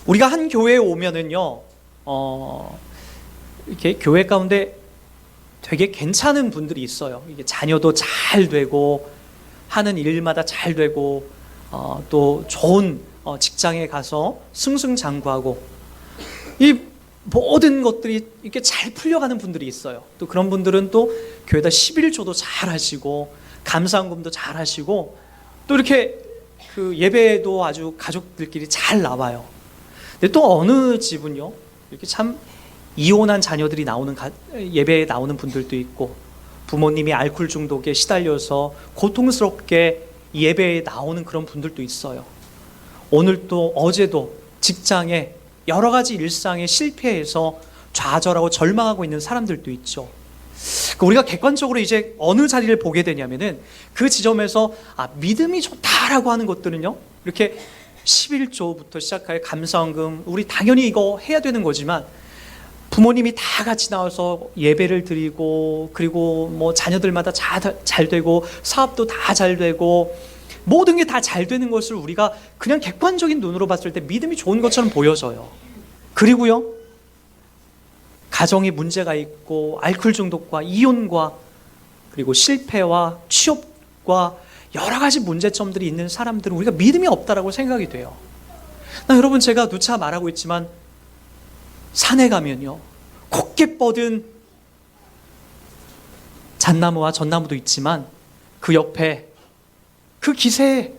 우리가 한 교회에 오면은요, 이렇게 교회 가운데 되게 괜찮은 분들이 있어요. 이게 자녀도 잘 되고, 하는 일마다 잘 되고, 또 좋은 직장에 가서 승승장구하고, 이 모든 것들이 이렇게 잘 풀려가는 분들이 있어요. 또 그런 분들은 또 교회에다 11조도 잘 하시고, 감사헌금도 잘 하시고, 또 이렇게 그 예배도 아주 가족들끼리 잘 나와요. 근데 또 어느 집은요, 이렇게 참 이혼한 자녀들이 나오는 예배에 나오는 분들도 있고, 부모님이 알코올 중독에 시달려서 고통스럽게 예배에 나오는 그런 분들도 있어요. 오늘 또 어제도 직장에 여러 가지 일상에 실패해서 좌절하고 절망하고 있는 사람들도 있죠. 우리가 객관적으로 이제 어느 자리를 보게 되냐면은 그 지점에서 믿음이 좋다라고 하는 것들은요, 이렇게 11조부터 시작하여 감사헌금, 우리 당연히 이거 해야 되는 거지만, 부모님이 다 같이 나와서 예배를 드리고, 그리고 뭐 자녀들마다 잘 되고, 사업도 다 잘 되고, 모든 게 다 잘 되는 것을 우리가 그냥 객관적인 눈으로 봤을 때 믿음이 좋은 것처럼 보여져요. 그리고요, 가정에 문제가 있고, 알코올 중독과 이혼과, 그리고 실패와 취업과 여러 가지 문제점들이 있는 사람들은 우리가 믿음이 없다라고 생각이 돼요. 여러분, 제가 누차 말하고 있지만, 산에 가면요, 곱게 뻗은 잣나무와 전나무도 있지만, 그 옆에 그 기세에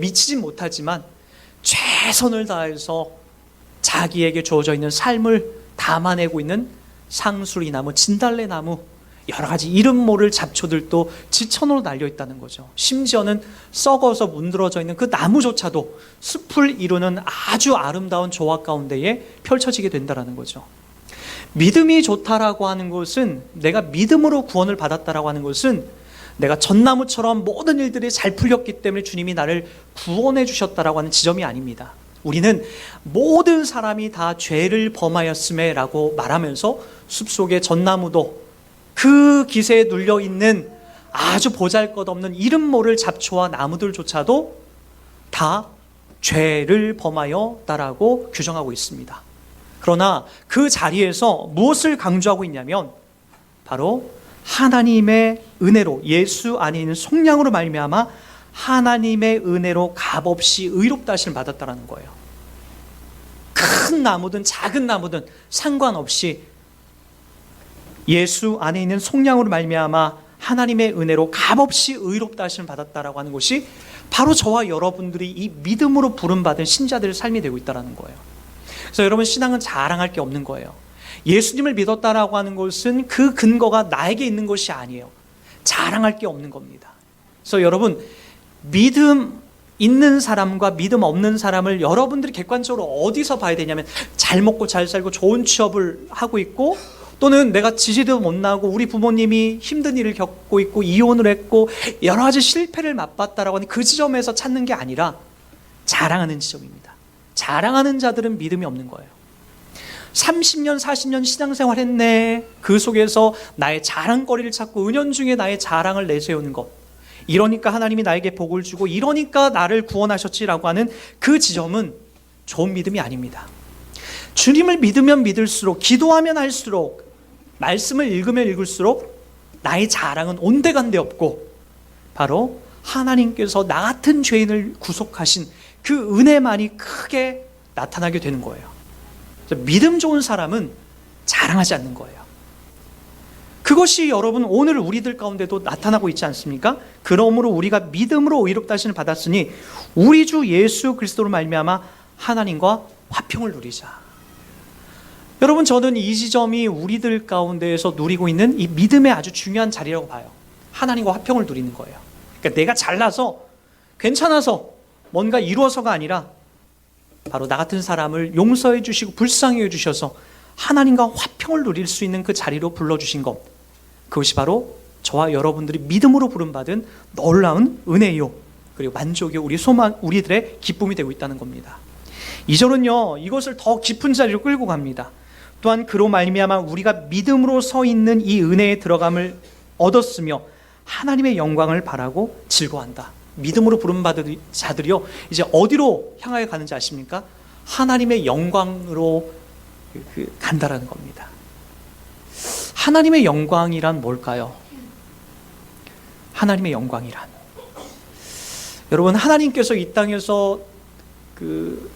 미치진 못하지만 최선을 다해서 자기에게 주어져 있는 삶을 담아내고 있는 상수리나무, 진달래나무, 여러 가지 이름 모를 잡초들도 지천으로 날려 있다는 거죠. 심지어는 썩어서 문드러져 있는 그 나무조차도 숲을 이루는 아주 아름다운 조화 가운데에 펼쳐지게 된다는 거죠. 믿음이 좋다라고 하는 것은, 내가 믿음으로 구원을 받았다라고 하는 것은, 내가 전나무처럼 모든 일들이 잘 풀렸기 때문에 주님이 나를 구원해 주셨다라고 하는 지점이 아닙니다. 우리는 모든 사람이 다 죄를 범하였음에 라고 말하면서 숲속의 전나무도 그 기세에 눌려있는 아주 보잘것없는 이름 모를 잡초와 나무들조차도 다 죄를 범하였다라고 규정하고 있습니다. 그러나 그 자리에서 무엇을 강조하고 있냐면, 바로 하나님의 은혜로, 예수 안에 있는 속량으로 말미암아 하나님의 은혜로 값없이 의롭다 하심을 받았다라는 거예요. 큰 나무든 작은 나무든 상관없이 예수 안에 있는 속량으로 말미암아 하나님의 은혜로 값없이 의롭다 하심을 받았다라고 하는 것이 바로 저와 여러분들이 이 믿음으로 부름받은 신자들의 삶이 되고 있다는 거예요. 그래서 여러분, 신앙은 자랑할 게 없는 거예요. 예수님을 믿었다라고 하는 것은 그 근거가 나에게 있는 것이 아니에요. 자랑할 게 없는 겁니다. 그래서 여러분, 믿음 있는 사람과 믿음 없는 사람을 여러분들이 객관적으로 어디서 봐야 되냐면, 잘 먹고 잘 살고 좋은 취업을 하고 있고, 또는 내가 지지도 못 나고 우리 부모님이 힘든 일을 겪고 있고 이혼을 했고 여러 가지 실패를 맛봤다라고 하는 그 지점에서 찾는 게 아니라 자랑하는 지점입니다. 자랑하는 자들은 믿음이 없는 거예요. 30년 40년 신앙생활 했네, 그 속에서 나의 자랑거리를 찾고 은연중에 나의 자랑을 내세우는 것, 이러니까 하나님이 나에게 복을 주고 이러니까 나를 구원하셨지라고 하는 그 지점은 좋은 믿음이 아닙니다. 주님을 믿으면 믿을수록, 기도하면 할수록, 말씀을 읽으면 읽을수록 나의 자랑은 온데간데 없고, 바로 하나님께서 나 같은 죄인을 구속하신 그 은혜만이 크게 나타나게 되는 거예요. 믿음 좋은 사람은 자랑하지 않는 거예요. 그것이 여러분 오늘 우리들 가운데도 나타나고 있지 않습니까? 그러므로 우리가 믿음으로 의롭다 하심을 받았으니 우리 주 예수 그리스도로 말미암아 하나님과 화평을 누리자. 여러분, 저는 이 지점이 우리들 가운데에서 누리고 있는 이 믿음의 아주 중요한 자리라고 봐요. 하나님과 화평을 누리는 거예요. 그러니까 내가 잘나서 괜찮아서 뭔가 이루어서가 아니라 바로 나 같은 사람을 용서해 주시고 불쌍히 해 주셔서 하나님과 화평을 누릴 수 있는 그 자리로 불러주신 것, 그것이 바로 저와 여러분들이 믿음으로 부름받은 놀라운 은혜요, 그리고 만족이요, 우리 소망, 우리들의 기쁨이 되고 있다는 겁니다. 2절은요 이것을 더 깊은 자리로 끌고 갑니다. 또한 그로 말미암아 우리가 믿음으로 서 있는 이 은혜에 들어감을 얻었으며 하나님의 영광을 바라고 즐거워한다. 믿음으로 부름받은 자들이요, 이제 어디로 향하여 가는지 아십니까? 하나님의 영광으로 간다라는 겁니다. 하나님의 영광이란 뭘까요? 하나님의 영광이란, 여러분, 하나님께서 이 땅에서 그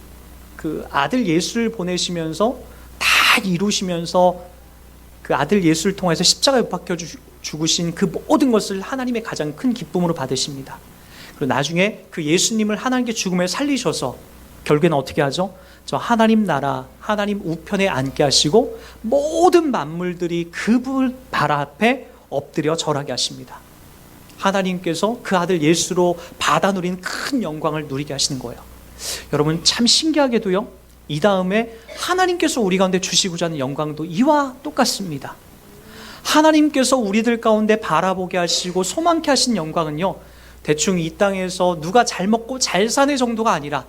아들 예수를 보내시면서 다 이루시면서 그 아들 예수를 통해서 십자가에 못 박혀 죽으신 그 모든 것을 하나님의 가장 큰 기쁨으로 받으십니다. 그리고 나중에 그 예수님을 하나님께 죽음에 살리셔서 결국에는 어떻게 하죠? 저 하나님 나라, 하나님 우편에 앉게 하시고 모든 만물들이 그분 발 앞에 엎드려 절하게 하십니다. 하나님께서 그 아들 예수로 받아 누린 큰 영광을 누리게 하시는 거예요. 여러분, 참 신기하게도요, 이 다음에 하나님께서 우리 가운데 주시고자 하는 영광도 이와 똑같습니다. 하나님께서 우리들 가운데 바라보게 하시고 소망케 하신 영광은요, 대충 이 땅에서 누가 잘 먹고 잘 사는 정도가 아니라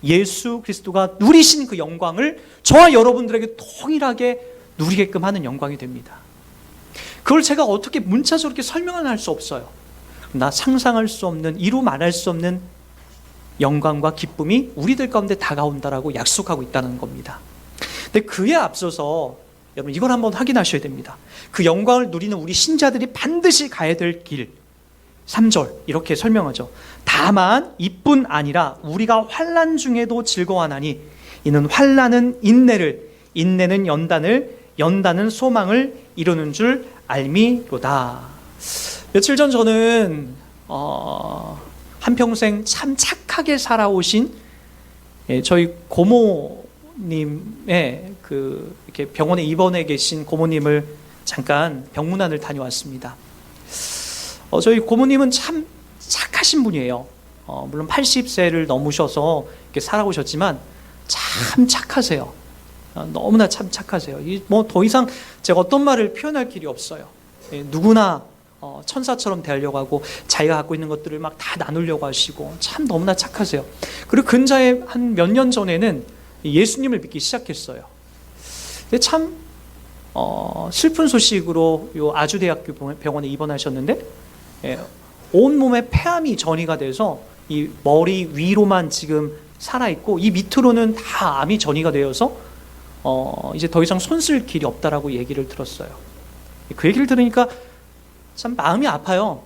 예수 그리스도가 누리신 그 영광을 저와 여러분들에게 동일하게 누리게끔 하는 영광이 됩니다. 그걸 제가 어떻게 문자적으로 이렇게 설명을 할 수 없어요. 나 상상할 수 없는, 이루 말할 수 없는 영광과 기쁨이 우리들 가운데 다가온다라고 약속하고 있다는 겁니다. 근데 그에 앞서서 여러분, 이걸 한번 확인하셔야 됩니다. 그 영광을 누리는 우리 신자들이 반드시 가야 될 길, 3절 이렇게 설명하죠. 다만 이뿐 아니라 우리가 환난 중에도 즐거워하나니 이는 환난은 인내를, 인내는 연단을, 연단은 소망을 이루는 줄 알미로다. 며칠 전 저는 한평생 참 착하게 살아오신 저희 고모님의 이렇게 병원에 입원해 계신 고모님을 잠깐 병문안을 다녀왔습니다. 저희 고모님은 참 착하신 분이에요. 물론 80세를 넘으셔서 이렇게 살아오셨지만 참 착하세요. 너무나 참 착하세요. 뭐 더 이상 제가 어떤 말을 표현할 길이 없어요. 누구나 천사처럼 대하려고 하고 자기가 갖고 있는 것들을 막 다 나누려고 하시고 참 너무나 착하세요. 그리고 근자에 한 몇 년 전에는 예수님을 믿기 시작했어요. 근데 참 슬픈 소식으로 요 아주대학교 병원에 입원하셨는데 온몸에 폐암이 전이가 돼서 이 머리 위로만 지금 살아있고 이 밑으로는 다 암이 전이가 되어서 이제 더 이상 손쓸 길이 없다라고 얘기를 들었어요. 그 얘기를 들으니까 참 마음이 아파요.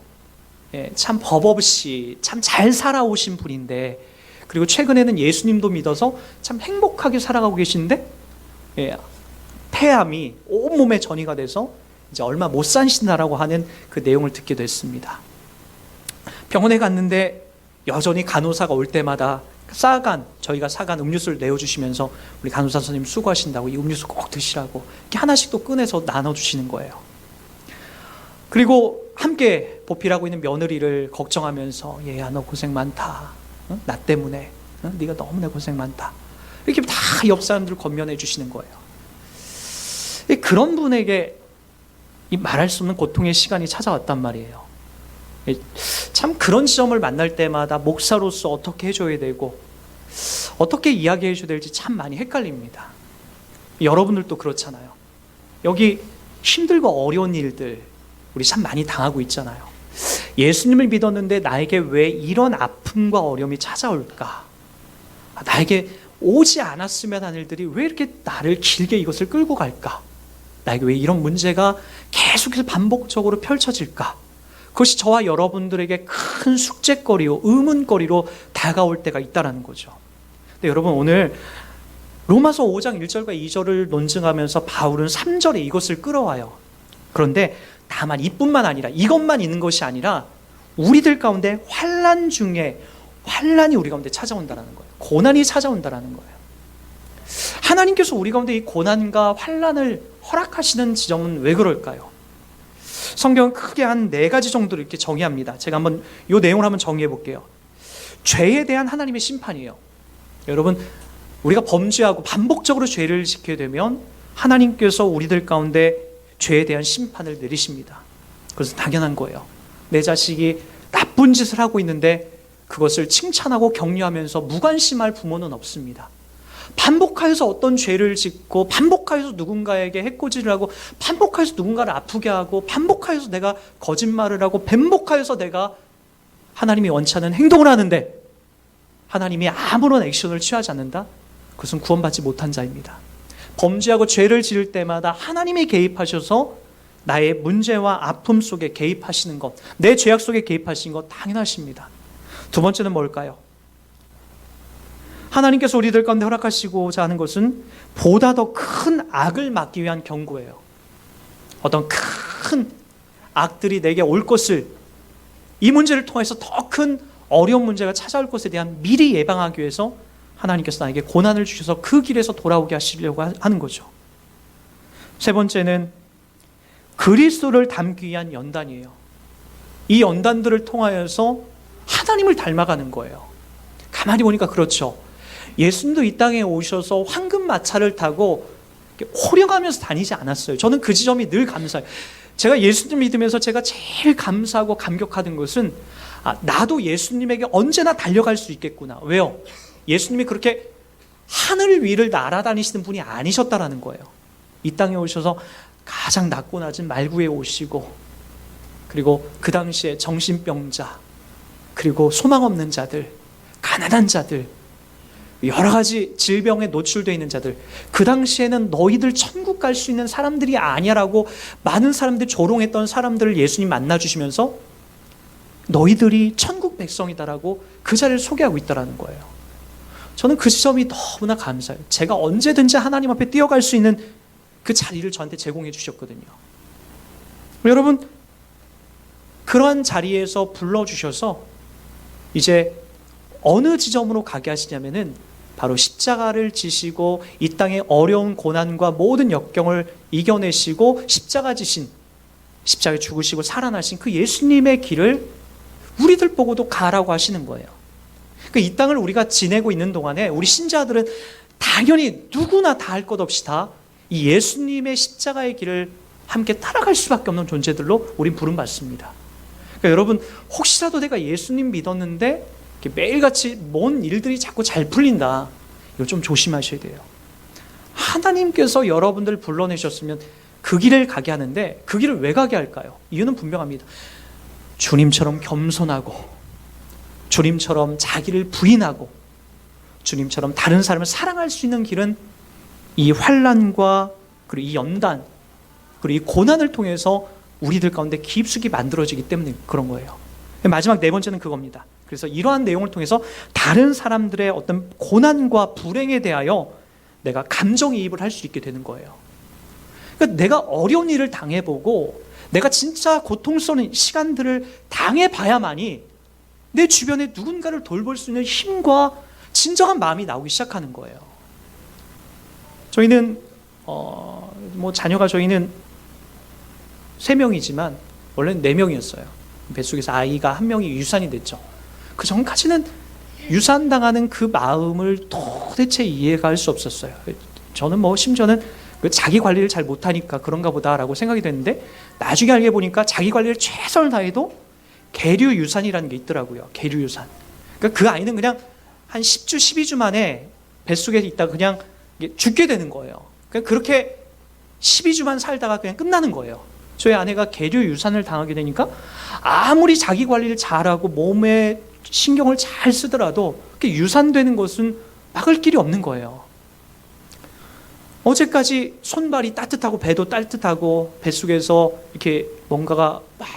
참 법 없이 참 잘 살아오신 분인데, 그리고 최근에는 예수님도 믿어서 참 행복하게 살아가고 계신데 폐암이 온몸에 전이가 돼서 이제 얼마 못 사신다라고 하는 그 내용을 듣게 됐습니다. 병원에 갔는데 여전히 간호사가 올 때마다 저희가 사간 음료수를 내어주시면서 우리 간호사 선생님 수고하신다고 이 음료수 꼭 드시라고 이렇게 하나씩 또 꺼내서 나눠주시는 거예요. 그리고 함께 보필하고 있는 며느리를 걱정하면서 얘야 너 고생 많다. 나 때문에 네가 너무나 고생 많다. 이렇게 다 옆 사람들을 권면해 주시는 거예요. 그런 분에게 이 말할 수 없는 고통의 시간이 찾아왔단 말이에요. 참 그런 시점을 만날 때마다 목사로서 어떻게 해줘야 되고 어떻게 이야기해 줘야 될지 참 많이 헷갈립니다. 여러분들도 그렇잖아요. 여기 힘들고 어려운 일들 우리 참 많이 당하고 있잖아요. 예수님을 믿었는데 나에게 왜 이런 아픔과 어려움이 찾아올까? 나에게 오지 않았으면 하는 일들이 왜 이렇게 나를 길게 이것을 끌고 갈까? 나에게 왜 이런 문제가 계속해서 반복적으로 펼쳐질까? 그것이 저와 여러분들에게 큰 숙제거리요, 의문거리로 다가올 때가 있다는 거죠. 근데 여러분, 오늘 로마서 5장 1절과 2절을 논증하면서 바울은 3절에 이것을 끌어와요. 그런데 다만 이뿐만 아니라, 이것만 있는 것이 아니라 우리들 가운데 환난 중에 환난이 우리 가운데 찾아온다는 거예요. 고난이 찾아온다는 거예요. 하나님께서 우리 가운데 이 고난과 환난을 허락하시는 지점은 왜 그럴까요? 성경은 크게 한 4가지 정도로 이렇게 정의합니다. 제가 한번 이 내용을 한번 정의해 볼게요. 죄에 대한 하나님의 심판이에요. 여러분, 우리가 범죄하고 반복적으로 죄를 지게 되면 하나님께서 우리들 가운데 죄에 대한 심판을 내리십니다. 그래서 당연한 거예요. 내 자식이 나쁜 짓을 하고 있는데 그것을 칭찬하고 격려하면서 무관심할 부모는 없습니다. 반복하여서 어떤 죄를 짓고 반복하여서 누군가에게 해코지를 하고 반복하여서 누군가를 아프게 하고 반복하여서 내가 거짓말을 하고 반복하여서 내가 하나님이 원치 않는 행동을 하는데 하나님이 아무런 액션을 취하지 않는다? 그것은 구원받지 못한 자입니다. 범죄하고 죄를 지을 때마다 하나님이 개입하셔서 나의 문제와 아픔 속에 개입하시는 것, 내 죄악 속에 개입하시는 것 당연하십니다. 두 번째는 뭘까요? 하나님께서 우리들 가운데 허락하시고자 하는 것은 보다 더 큰 악을 막기 위한 경고예요. 어떤 큰 악들이 내게 올 것을, 이 문제를 통해서 더 큰 어려운 문제가 찾아올 것에 대한 미리 예방하기 위해서 하나님께서 나에게 고난을 주셔서 그 길에서 돌아오게 하시려고 하는 거죠. 세 번째는 그리스도를 닮기 위한 연단이에요. 이 연단들을 통하여서 하나님을 닮아가는 거예요. 가만히 보니까 그렇죠. 예수님도 이 땅에 오셔서 황금 마차를 타고 호령하면서 다니지 않았어요. 저는 그 지점이 늘 감사해요. 제가 예수님 믿으면서 제가 제일 감사하고 감격하던 것은 나도 예수님에게 언제나 달려갈 수 있겠구나. 왜요? 예수님이 그렇게 하늘 위를 날아다니시는 분이 아니셨다라는 거예요. 이 땅에 오셔서 가장 낮고 낮은 말구에 오시고, 그리고 그 당시에 정신병자, 그리고 소망 없는 자들, 가난한 자들, 여러 가지 질병에 노출되어 있는 자들, 그 당시에는 너희들 천국 갈 수 있는 사람들이 아니야라고 많은 사람들이 조롱했던 사람들을 예수님 만나주시면서 너희들이 천국 백성이다라고 그 자리를 소개하고 있다는 거예요. 저는 그 지점이 너무나 감사해요. 제가 언제든지 하나님 앞에 뛰어갈 수 있는 그 자리를 저한테 제공해 주셨거든요. 여러분, 그러한 자리에서 불러주셔서 이제 어느 지점으로 가게 하시냐면은 바로 십자가를 지시고 이 땅의 어려운 고난과 모든 역경을 이겨내시고 십자가 지신, 십자가에 죽으시고 살아나신 그 예수님의 길을 우리들 보고도 가라고 하시는 거예요. 이 땅을 우리가 지내고 있는 동안에 우리 신자들은 당연히 누구나 다 할 것 없이 다 이 예수님의 십자가의 길을 함께 따라갈 수밖에 없는 존재들로 우린 부름받습니다. 그러니까 여러분, 혹시라도 내가 예수님 믿었는데 매일같이 뭔 일들이 자꾸 잘 풀린다, 이거 좀 조심하셔야 돼요. 하나님께서 여러분들 불러내셨으면 그 길을 가게 하는데 그 길을 왜 가게 할까요? 이유는 분명합니다. 주님처럼 겸손하고, 주님처럼 자기를 부인하고, 주님처럼 다른 사람을 사랑할 수 있는 길은 이 환난과 그리고 이 연단, 그리고 이 고난을 통해서 우리들 가운데 깊숙이 만들어지기 때문에 그런 거예요. 마지막 네 번째는 그겁니다. 그래서 이러한 내용을 통해서 다른 사람들의 어떤 고난과 불행에 대하여 내가 감정이입을 할 수 있게 되는 거예요. 그러니까 내가 어려운 일을 당해보고 내가 진짜 고통스러운 시간들을 당해봐야만이 내 주변에 누군가를 돌볼 수 있는 힘과 진정한 마음이 나오기 시작하는 거예요. 저희는 자녀가 저희는 3명이지만 원래는 4명이었어요. 뱃속에서 아이가 1명이 유산이 됐죠. 그 전까지는 유산당하는 그 마음을 도대체 이해가 할 수 없었어요. 저는 심지어는 자기 관리를 잘 못하니까 그런가 보다라고 생각이 됐는데, 나중에 알게 보니까 자기 관리를 최선을 다해도 계류 유산이라는 게 있더라고요. 계류 유산. 그러니까 그 아이는 그냥 한 10주, 12주 만에 뱃속에 있다가 그냥 죽게 되는 거예요. 그러니까 그렇게 12주만 살다가 그냥 끝나는 거예요. 저희 아내가 계류 유산을 당하게 되니까 아무리 자기 관리를 잘하고 몸에 신경을 잘 쓰더라도 유산되는 것은 막을 길이 없는 거예요. 어제까지 손발이 따뜻하고 배도 따뜻하고 뱃속에서 이렇게 뭔가가 막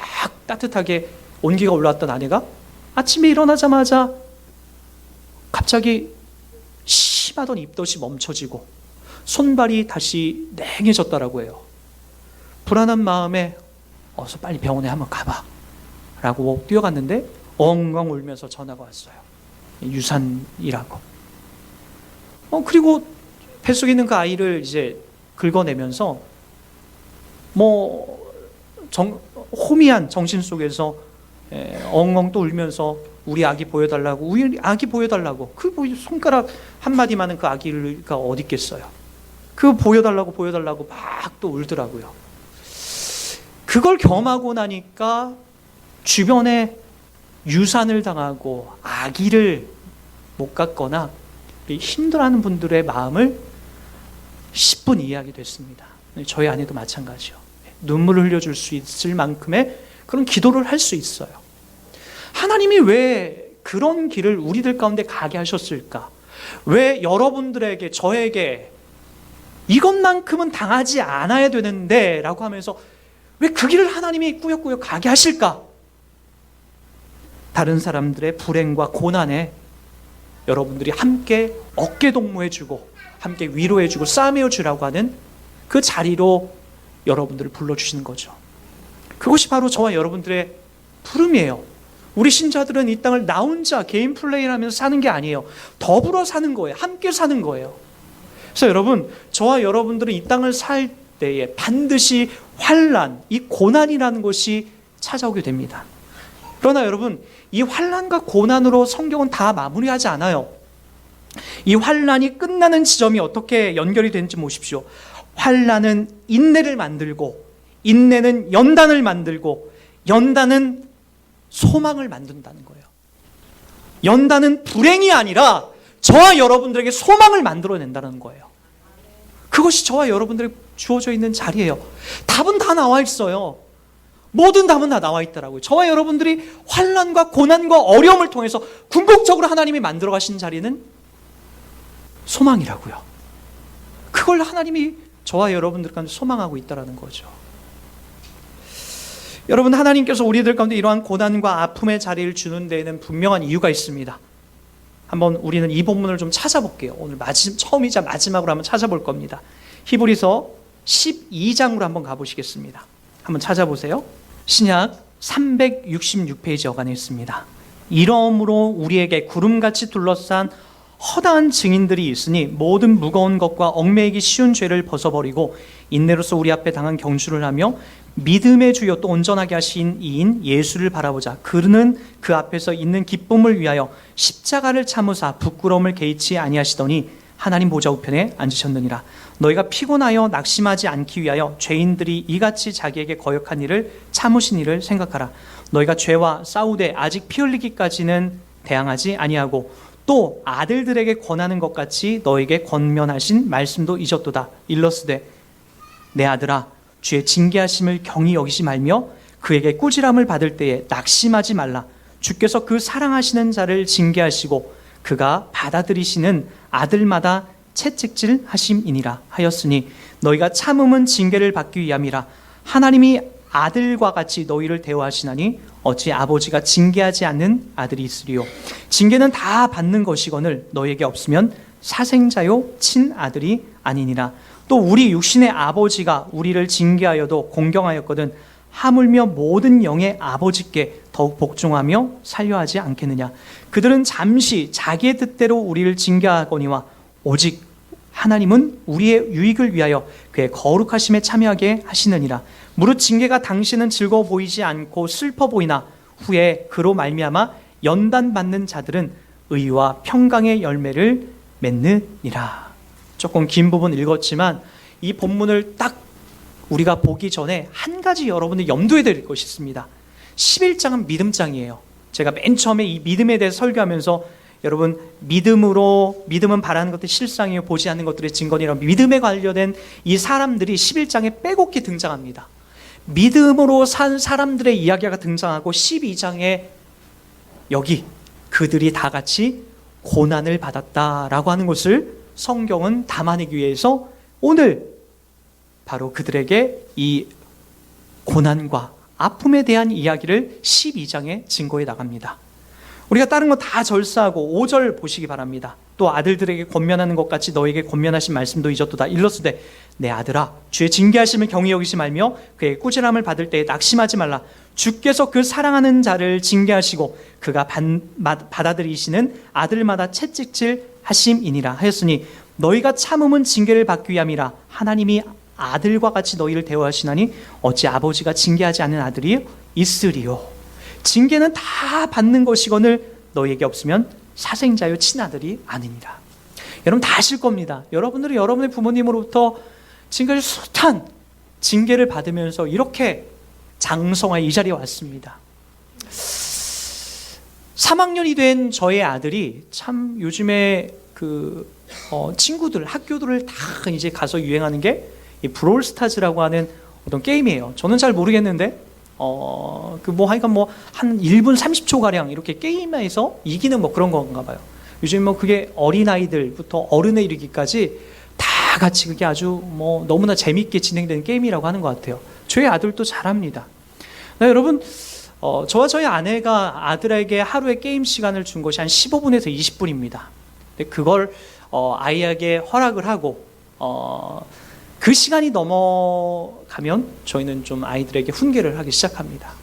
따뜻하게 온기가 올라왔던 아내가 아침에 일어나자마자 갑자기 심하던 입덧이 멈춰지고 손발이 다시 냉해졌다라고 해요. 불안한 마음에 어서 빨리 병원에 한번 가봐 라고 뛰어갔는데 엉엉 울면서 전화가 왔어요. 유산이라고. 그리고 뱃속에 있는 그 아이를 이제 긁어내면서 호미한 정신 속에서 엉엉 또 울면서 우리 아기 보여달라고, 우리 아기 보여달라고, 그 손가락 한마디만은 그 아기가 어디 있겠어요. 그거 보여달라고 막 또 울더라고요. 그걸 경험하고 나니까 주변에 유산을 당하고 아기를 못 갖거나 힘들어하는 분들의 마음을 10분 이해하게 됐습니다. 저희 아내도 마찬가지요. 눈물을 흘려줄 수 있을 만큼의 그런 기도를 할 수 있어요. 하나님이 왜 그런 길을 우리들 가운데 가게 하셨을까? 왜 여러분들에게, 저에게 이것만큼은 당하지 않아야 되는데 라고 하면서 왜 그 길을 하나님이 꾸역꾸역 가게 하실까? 다른 사람들의 불행과 고난에 여러분들이 함께 어깨동무해주고 함께 위로해주고 싸매어주라고 하는 그 자리로 여러분들을 불러주시는 거죠. 그것이 바로 저와 여러분들의 부름이에요. 우리 신자들은 이 땅을 나 혼자 개인 플레이를 하면서 사는 게 아니에요. 더불어 사는 거예요. 함께 사는 거예요. 그래서 여러분, 저와 여러분들은 이 땅을 살 때에 반드시 환난, 이 고난이라는 것이 찾아오게 됩니다. 그러나 여러분, 이 환난과 고난으로 성경은 다 마무리하지 않아요. 이 환난이 끝나는 지점이 어떻게 연결이 되는지 보십시오. 환난은 인내를 만들고, 인내는 연단을 만들고, 연단은 소망을 만든다는 거예요. 연단은 불행이 아니라 저와 여러분들에게 소망을 만들어낸다는 거예요. 그것이 저와 여러분들에게 주어져 있는 자리예요. 답은 다 나와 있어요. 모든 답은 다 나와 있더라고요. 저와 여러분들이 환난과 고난과 어려움을 통해서 궁극적으로 하나님이 만들어 가신 자리는 소망이라고요. 그걸 하나님이 저와 여러분들 가운데 소망하고 있다는 거죠. 여러분, 하나님께서 우리들 가운데 이러한 고난과 아픔의 자리를 주는 데에는 분명한 이유가 있습니다. 한번 우리는 이 본문을 좀 찾아볼게요. 오늘 처음이자 마지막으로 한번 찾아볼 겁니다. 히브리서 12장으로 한번 가보시겠습니다. 한번 찾아보세요. 신약 366페이지 어간에 있습니다. 이러므로 우리에게 구름같이 둘러싼 허다한 증인들이 있으니 모든 무거운 것과 얽매이기 쉬운 죄를 벗어버리고 인내로서 우리 앞에 당한 경주를 하며 믿음의 주요 또 온전하게 하신 이인 예수를 바라보자. 그는 그 앞에서 있는 기쁨을 위하여 십자가를 참으사 부끄러움을 개의치 아니하시더니 하나님 보좌 우편에 앉으셨느니라. 너희가 피곤하여 낙심하지 않기 위하여 죄인들이 이같이 자기에게 거역한 일을 참으신 일을 생각하라. 너희가 죄와 싸우되 아직 피 흘리기까지는 대항하지 아니하고 또 아들들에게 권하는 것 같이 너에게 권면하신 말씀도 잊었도다. 일러스되 내 아들아 주의 징계하심을 경히 여기지 말며 그에게 꾸지람을 받을 때에 낙심하지 말라. 주께서 그 사랑하시는 자를 징계하시고 그가 받아들이시는 아들마다 채찍질 하심이니라 하였으니 너희가 참음은 징계를 받기 위함이라. 하나님이 아들과 같이 너희를 대우하시나니 어찌 아버지가 징계하지 않는 아들이 있으리요. 징계는 다 받는 것이거늘 너희에게 없으면 사생자요 친아들이 아니니라. 또 우리 육신의 아버지가 우리를 징계하여도 공경하였거든 하물며 모든 영의 아버지께 더욱 복종하며 살려하지 않겠느냐. 그들은 잠시 자기의 뜻대로 우리를 징계하거니와 오직 하나님은 우리의 유익을 위하여 그의 거룩하심에 참여하게 하시느니라. 무릇 징계가 당신은 즐거워 보이지 않고 슬퍼 보이나 후에 그로 말미암아 연단받는 자들은 의와 평강의 열매를 맺느니라. 조금 긴 부분 읽었지만 이 본문을 딱 우리가 보기 전에 한 가지 여러분들 염두에 드릴 것이 있습니다. 11장은 믿음장이에요. 제가 맨 처음에 이 믿음에 대해서 설교하면서 여러분 믿음은 바라는 것들이 실상이요 보지 않는 것들의 증거니라. 믿음에 관련된 이 사람들이 11장에 빼곡히 등장합니다. 믿음으로 산 사람들의 이야기가 등장하고 12장에 여기 그들이 다 같이 고난을 받았다라고 하는 것을 성경은 담아내기 위해서 오늘 바로 그들에게 이 고난과 아픔에 대한 이야기를 12장에 증거해 나갑니다. 우리가 다른 거 다 절사하고 5절 보시기 바랍니다. 또 아들들에게 권면하는 것 같이 너에게 권면하신 말씀도 잊었도다. 일러스되 내 아들아 주의 징계하심을 경히 여기지 말며 그의 꾸지람을 받을 때에 낙심하지 말라. 주께서 그 사랑하는 자를 징계하시고 그가 받아들이시는 아들마다 채찍질 하심이니라 하였으니 너희가 참음은 징계를 받기 위함이라. 하나님이 아들과 같이 너희를 대우하시나니 어찌 아버지가 징계하지 않는 아들이 있으리요. 징계는 다 받는 것이거늘 너희에게 없으면 사생자요 친아들이 아니니라. 여러분 다 아실 겁니다. 여러분들이 여러분의 부모님으로부터 징계를 숱한 징계를 받으면서 이렇게 장성하여 이 자리에 왔습니다. 3학년이 된 저의 아들이 참 요즘에 친구들 학교들을 다 이제 가서 유행하는 게 이 브롤스타즈라고 하는 어떤 게임이에요. 저는 잘 모르겠는데 하여간 한 1분 30초 가량 이렇게 게임에서 이기는 그런 건가 봐요. 요즘 뭐 그게 어린아이들부터 어른에 이르기까지 다 같이 그게 아주 뭐 너무나 재밌게 진행되는 게임이라고 하는 것 같아요. 저희 아들도 잘합니다. 네, 여러분, 저와 저희 아내가 아들에게 하루에 게임 시간을 준 것이 한 15분에서 20분입니다. 근데 그걸 아이에게 허락을 하고 그 시간이 넘어가면 저희는 좀 아이들에게 훈계를 하기 시작합니다.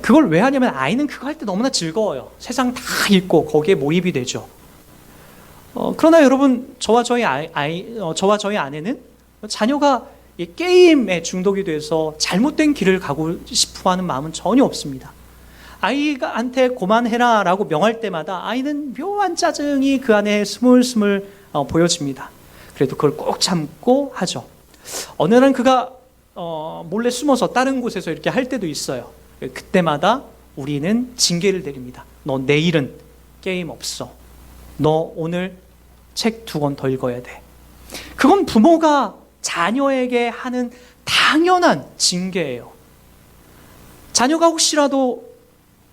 그걸 왜 하냐면 아이는 그거 할 때 너무나 즐거워요. 세상 다 읽고 거기에 몰입이 되죠. 그러나 여러분, 저와 저희 아내는 자녀가 이 게임에 중독이 돼서 잘못된 길을 가고 싶어하는 마음은 전혀 없습니다. 아이한테 그만해라 라고 명할 때마다 아이는 묘한 짜증이 그 안에 스물스물 보여집니다. 그래도 그걸 꼭 참고 하죠. 어느 날은 그가 몰래 숨어서 다른 곳에서 이렇게 할 때도 있어요. 그때마다 우리는 징계를 내립니다. 너 내일은 게임 없어. 너 오늘 책 2권 더 읽어야 돼. 그건 부모가 자녀에게 하는 당연한 징계예요. 자녀가 혹시라도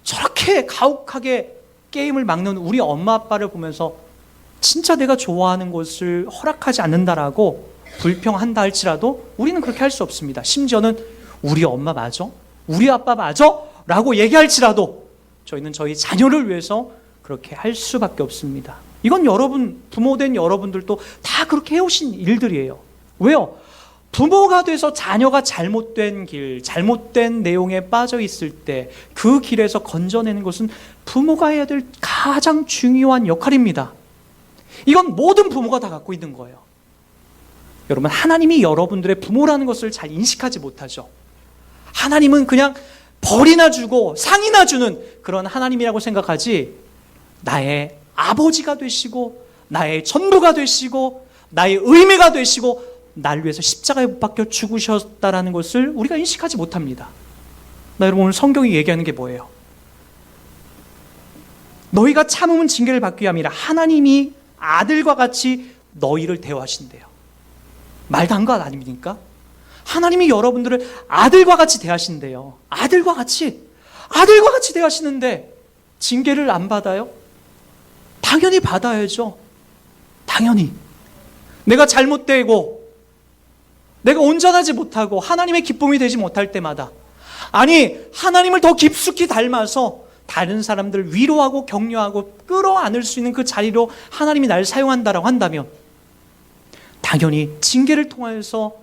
저렇게 가혹하게 게임을 막는 우리 엄마 아빠를 보면서 진짜 내가 좋아하는 것을 허락하지 않는다라고 불평한다 할지라도 우리는 그렇게 할 수 없습니다. 심지어는 우리 엄마 맞아? 우리 아빠 맞아? 라고 얘기할지라도 저희는 저희 자녀를 위해서 그렇게 할 수밖에 없습니다. 이건 여러분, 부모된 여러분들도 다 그렇게 해오신 일들이에요. 왜요? 부모가 돼서 자녀가 잘못된 길, 잘못된 내용에 빠져 있을 때 그 길에서 건져내는 것은 부모가 해야 될 가장 중요한 역할입니다. 이건 모든 부모가 다 갖고 있는 거예요. 여러분, 하나님이 여러분들의 부모라는 것을 잘 인식하지 못하죠. 하나님은 그냥 벌이나 주고 상이나 주는 그런 하나님이라고 생각하지, 나의 아버지가 되시고 나의 전부가 되시고 나의 의미가 되시고 날 위해서 십자가에 못 박혀 죽으셨다라는 것을 우리가 인식하지 못합니다. 나 여러분, 오늘 성경이 얘기하는 게 뭐예요? 너희가 참으면 징계를 받기 위함이라 하나님이 아들과 같이 너희를 대하신대요. 말도 안 것 아닙니까? 하나님이 여러분들을 아들과 같이 대하신대요. 아들과 같이 대하시는데 징계를 안 받아요? 당연히 받아야죠. 당연히. 내가 잘못되고 내가 온전하지 못하고 하나님의 기쁨이 되지 못할 때마다, 아니 하나님을 더 깊숙이 닮아서 다른 사람들을 위로하고 격려하고 끌어안을 수 있는 그 자리로 하나님이 날 사용한다라고 한다면 당연히 징계를 통해서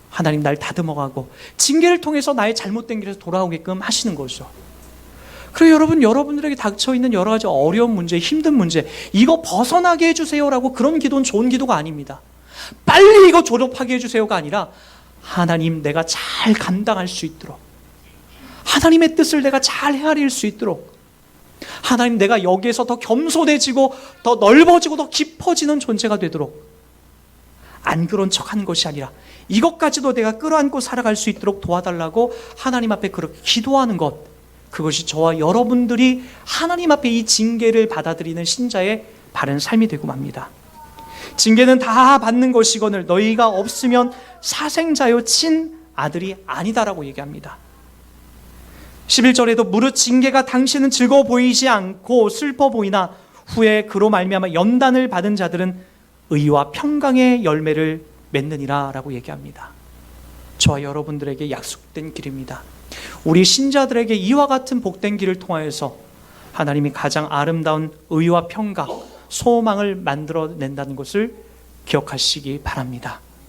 하나님 날 다듬어가고 징계를 통해서 나의 잘못된 길에서 돌아오게끔 하시는 거죠. 그리고 여러분들에게 닥쳐있는 여러 가지 어려운 문제, 힘든 문제, 이거 벗어나게 해주세요라고 그런 기도는 좋은 기도가 아닙니다. 빨리 이거 졸업하게 해주세요가 아니라 하나님, 내가 잘 감당할 수 있도록, 하나님의 뜻을 내가 잘 헤아릴 수 있도록, 하나님, 내가 여기에서 더 겸손해지고 더 넓어지고 더 깊어지는 존재가 되도록, 안 그런 척하는 것이 아니라 이것까지도 내가 끌어안고 살아갈 수 있도록 도와달라고 하나님 앞에 그렇게 기도하는 것, 그것이 저와 여러분들이 하나님 앞에 이 징계를 받아들이는 신자의 바른 삶이 되고 맙니다. 징계는 다 받는 것이거늘 너희가 없으면 사생자요 친 아들이 아니다라고 얘기합니다. 11절에도 무릇 징계가 당신은 즐거워 보이지 않고 슬퍼 보이나 후에 그로 말미암아 연단을 받은 자들은 의와 평강의 열매를 맺느니라 라고 얘기합니다. 저와 여러분들에게 약속된 길입니다. 우리 신자들에게 이와 같은 복된 길을 통하여서 하나님이 가장 아름다운 의와 평강, 소망을 만들어낸다는 것을 기억하시기 바랍니다.